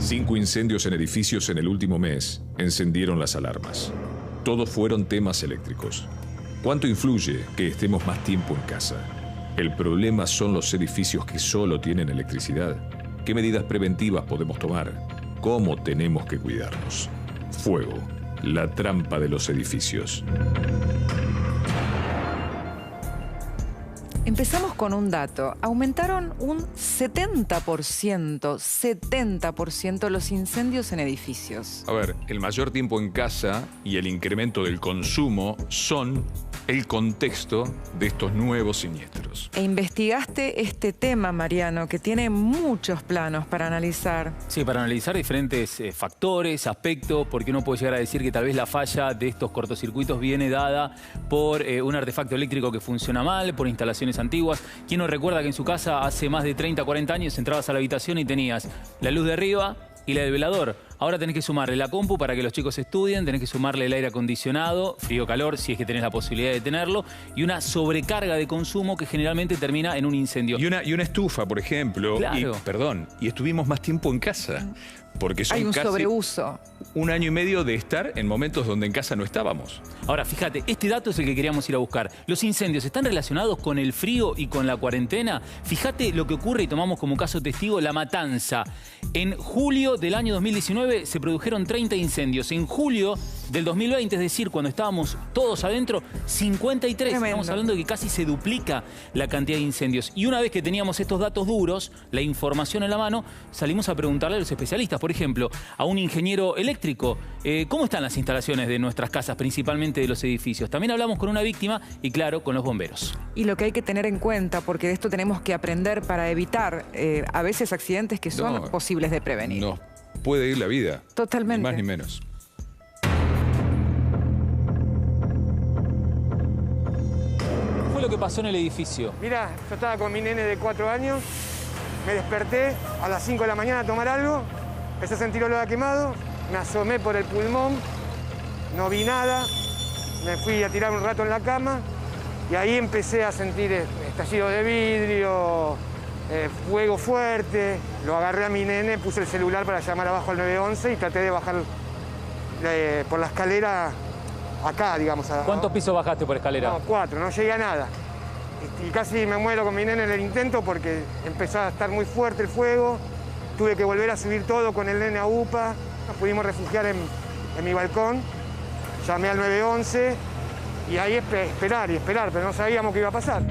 5 incendios en edificios en el último mes encendieron las alarmas. Todos fueron temas eléctricos. ¿Cuánto influye que estemos más tiempo en casa? El problema son los edificios que solo tienen electricidad. ¿Qué medidas preventivas podemos tomar? ¿Cómo tenemos que cuidarnos? Fuego, la trampa de los edificios. Empezamos con un dato. Aumentaron un 70% los incendios en edificios. A ver, el mayor tiempo en casa y el incremento del consumo son el contexto de estos nuevos siniestros. E investigaste este tema, Mariano, que tiene muchos planos para analizar. Sí, para analizar diferentes factores, aspectos, porque uno puede llegar a decir que tal vez la falla de estos cortocircuitos viene dada por un artefacto eléctrico que funciona mal, por instalaciones antiguas. ¿Quién no recuerda que en su casa hace más de 30, 40 años entrabas a la habitación y tenías la luz de arriba y la del velador? Ahora tenés que sumarle la compu para que los chicos estudien, tenés que sumarle el aire acondicionado, frío-calor, si es que tenés la posibilidad de tenerlo, y una sobrecarga de consumo que generalmente termina en un incendio. Y una estufa, por ejemplo. Claro. Y estuvimos más tiempo en casa. Porque son Hay un casi sobreuso. 1 año y medio de estar en momentos donde en casa no estábamos. Ahora, fíjate, este dato es el que queríamos ir a buscar. ¿Los incendios están relacionados con el frío y con la cuarentena? Fíjate lo que ocurre y tomamos como caso testigo La Matanza. En julio del año 2019 se produjeron 30 incendios. En julio del 2020, es decir, cuando estábamos todos adentro, 53. Tremendo. Estamos hablando de que casi se duplica la cantidad de incendios. Y una vez que teníamos estos datos duros, la información en la mano, salimos a preguntarle a los especialistas. Por ejemplo, a un ingeniero eléctrico, ¿cómo están las instalaciones de nuestras casas, principalmente de los edificios? También hablamos con una víctima y, claro, con los bomberos. Y lo que hay que tener en cuenta, porque de esto tenemos que aprender para evitar a veces accidentes que son posibles de prevenir. Nos puede ir la vida. Totalmente. Ni más ni menos. ¿Qué fue lo que pasó en el edificio? Mirá, yo estaba con mi nene de 4 años, me desperté a las 5 de la mañana a tomar algo, empecé a sentir olor a quemado, me asomé por el pulmón, no vi nada, me fui a tirar un rato en la cama y ahí empecé a sentir estallido de vidrio, fuego fuerte. Lo agarré a mi nene, puse el celular para llamar abajo al 911 y traté de bajar por la escalera acá, digamos. ¿Cuántos pisos bajaste por escalera? No, 4, no llegué a nada. Y casi me muero con mi nene en el intento porque empezó a estar muy fuerte el fuego. Tuve que volver a subir todo con el nene a UPA. Nos pudimos refugiar en mi balcón. Llamé al 911 y ahí esperar, pero no sabíamos qué iba a pasar.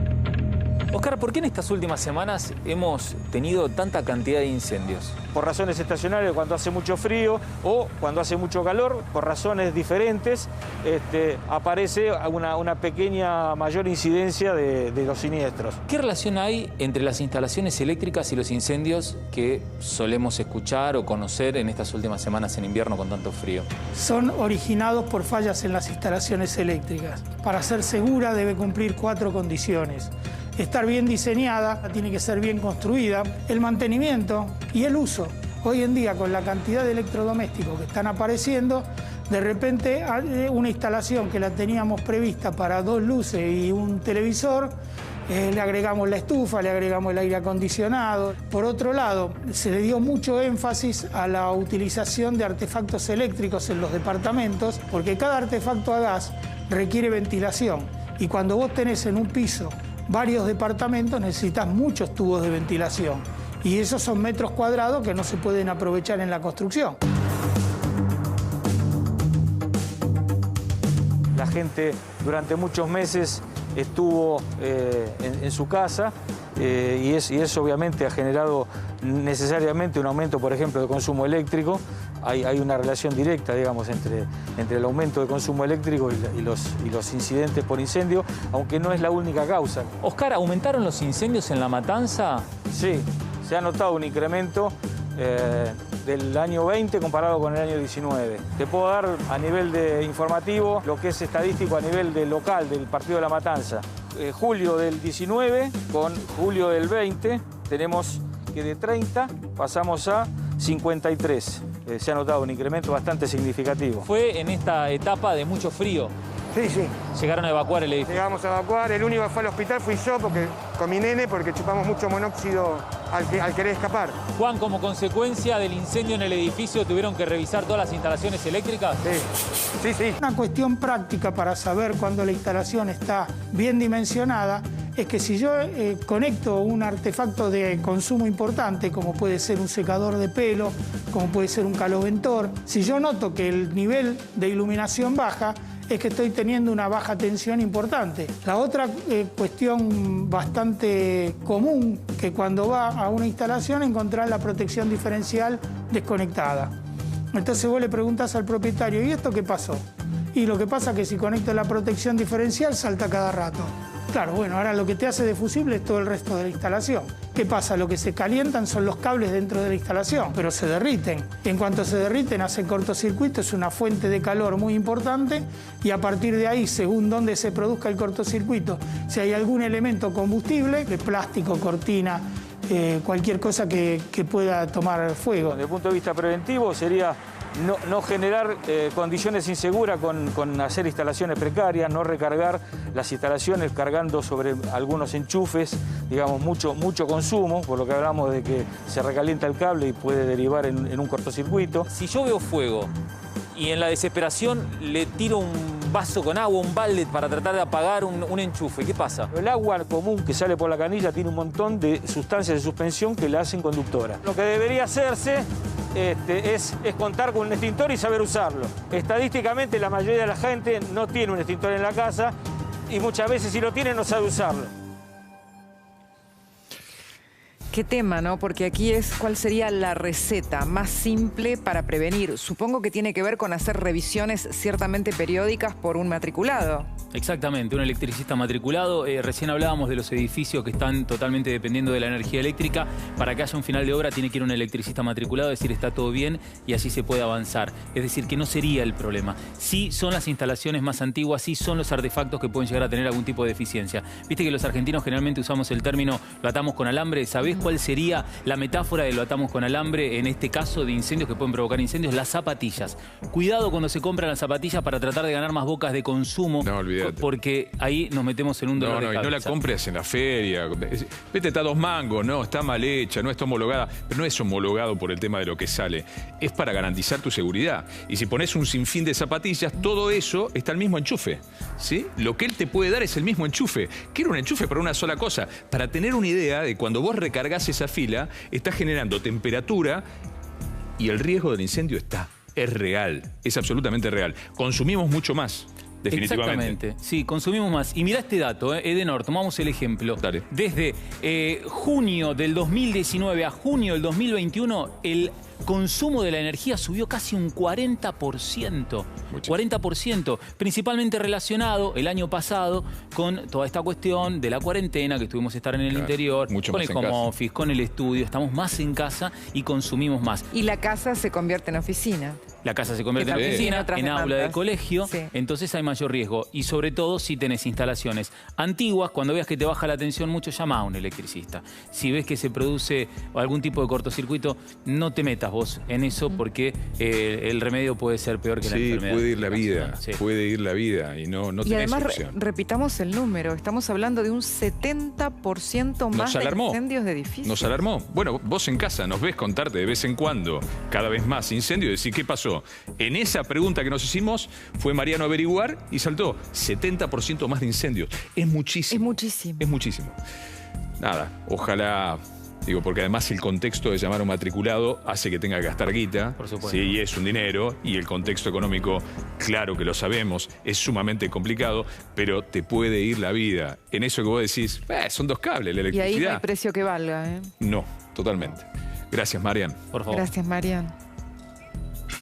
Oscar, ¿por qué en estas últimas semanas hemos tenido tanta cantidad de incendios? Por razones estacionales cuando hace mucho frío o cuando hace mucho calor, por razones diferentes, aparece una pequeña mayor incidencia de los siniestros. ¿Qué relación hay entre las instalaciones eléctricas y los incendios que solemos escuchar o conocer en estas últimas semanas en invierno con tanto frío? Son originados por fallas en las instalaciones eléctricas. Para ser segura debe cumplir 4 condiciones. Estar bien diseñada, tiene que ser bien construida, el mantenimiento y el uso. Hoy en día, con la cantidad de electrodomésticos que están apareciendo, de repente una instalación que la teníamos prevista para 2 luces y un televisor, le agregamos la estufa, le agregamos el aire acondicionado. Por otro lado, se le dio mucho énfasis a la utilización de artefactos eléctricos en los departamentos, porque cada artefacto a gas requiere ventilación. Y cuando vos tenés en un piso varios departamentos, necesitas muchos tubos de ventilación. Y esos son metros cuadrados que no se pueden aprovechar en la construcción. La gente durante muchos meses estuvo en su casa y eso obviamente ha generado necesariamente un aumento, por ejemplo, de consumo eléctrico. Hay una relación directa, digamos, entre el aumento de consumo eléctrico y los incidentes por incendio, aunque no es la única causa. Oscar, ¿aumentaron los incendios en La Matanza? Sí, se ha notado un incremento del año 20 comparado con el año 19. Te puedo dar a nivel de informativo lo que es estadístico a nivel de local del partido de La Matanza. Julio del 19 con julio del 20 tenemos que de 30 pasamos a 53. Se ha notado un incremento bastante significativo. Fue en esta etapa de mucho frío. Sí, sí. Llegaron a evacuar el edificio. Llegamos a evacuar. El único que fue al hospital fui yo con mi nene porque chupamos mucho monóxido al querer escapar. Juan, como consecuencia del incendio en el edificio, ¿tuvieron que revisar todas las instalaciones eléctricas? Sí. Una cuestión práctica para saber cuándo la instalación está bien dimensionada es que si yo conecto un artefacto de consumo importante, como puede ser un secador de pelo, como puede ser un caloventor, si yo noto que el nivel de iluminación baja, es que estoy teniendo una baja tensión importante. La otra cuestión bastante común, que cuando va a una instalación encontrar la protección diferencial desconectada. Entonces vos le preguntás al propietario, ¿y esto qué pasó? Y lo que pasa es que si conecto la protección diferencial salta cada rato. Claro, bueno, ahora lo que te hace de fusible es todo el resto de la instalación. ¿Qué pasa? Lo que se calientan son los cables dentro de la instalación, pero se derriten. En cuanto se derriten, hacen cortocircuito, es una fuente de calor muy importante y a partir de ahí, según dónde se produzca el cortocircuito, si hay algún elemento combustible, de plástico, cortina, cualquier cosa que pueda tomar fuego. Desde el punto de vista preventivo sería no generar condiciones inseguras con hacer instalaciones precarias, no recargar las instalaciones cargando sobre algunos enchufes, digamos, mucho consumo, por lo que hablamos de que se recalienta el cable y puede derivar en un cortocircuito. Si yo veo fuego y en la desesperación le tiro un vaso con agua, un balde para tratar de apagar un enchufe, ¿qué pasa? El agua común que sale por la canilla tiene un montón de sustancias de suspensión que la hacen conductora. Lo que debería hacerse es contar con un extintor y saber usarlo. Estadísticamente la mayoría de la gente no tiene un extintor en la casa y muchas veces si lo tiene no sabe usarlo. Qué tema, ¿no? Porque aquí es cuál sería la receta más simple para prevenir. Supongo que tiene que ver con hacer revisiones ciertamente periódicas por un matriculado. Exactamente, un electricista matriculado. Recién hablábamos de los edificios que están totalmente dependiendo de la energía eléctrica. Para que haya un final de obra tiene que ir un electricista matriculado, decir está todo bien y así se puede avanzar. Es decir, que no sería el problema. Sí son las instalaciones más antiguas, sí son los artefactos que pueden llegar a tener algún tipo de deficiencia. Viste que los argentinos generalmente usamos el término lo atamos con alambre. ¿Sabés cuál sería la metáfora de lo atamos con alambre en este caso de incendios que pueden provocar incendios? Las zapatillas. Cuidado cuando se compran las zapatillas para tratar de ganar más bocas de consumo. No, olvídate. Porque ahí nos metemos en un dolor de cabeza. No la compres en la feria. Vete, está a 2 mangos, no, está mal hecha, no está homologada. Pero no es homologado por el tema de lo que sale. Es para garantizar tu seguridad. Y si pones un sinfín de zapatillas, todo eso está al mismo enchufe, ¿sí? Lo que él te puede dar es el mismo enchufe. Quiero un enchufe para una sola cosa. Para tener una idea de cuando vos recargas esa fila, estás generando temperatura y el riesgo del incendio es real, es absolutamente real. Consumimos mucho más. Definitivamente. Exactamente. Sí, consumimos más. Y mirá este dato, Edenor, tomamos el ejemplo. Dale. Desde junio del 2019 a junio del 2021, el consumo de la energía subió casi un 40%. Muchísimo. 40%, principalmente relacionado el año pasado con toda esta cuestión de la cuarentena, que estuvimos a estar en el interior, mucho con más el home office, con el estudio, estamos más en casa y consumimos más. Y la casa se convierte en oficina. La casa se convierte en oficina, en aula de colegio, sí. Entonces hay mayor riesgo. Y sobre todo si tenés instalaciones antiguas, cuando veas que te baja la tensión mucho, llama a un electricista. Si ves que se produce algún tipo de cortocircuito, no te metas vos en eso porque el remedio puede ser peor que la enfermedad. Sí, puede ir la vida, puede ir la vida y no tenés y además, opción. Repitamos el número, estamos hablando de un 70% más de incendios de edificios. Nos alarmó. Bueno, vos en casa nos ves contarte de vez en cuando cada vez más incendios y decir, ¿qué pasó? En esa pregunta que nos hicimos fue Mariano a averiguar y saltó 70% más de incendios. Es muchísimo. Es muchísimo. Es muchísimo. Nada, ojalá, digo, porque además el contexto de llamar a un matriculado hace que tenga que gastar guita. Por supuesto. Sí, y es un dinero y el contexto económico, claro que lo sabemos, es sumamente complicado, pero te puede ir la vida. En eso que vos decís, son 2 cables, la electricidad. Y ahí no hay precio que valga, ¿eh? No, totalmente. Gracias, Marian. Por favor. Gracias, Marian.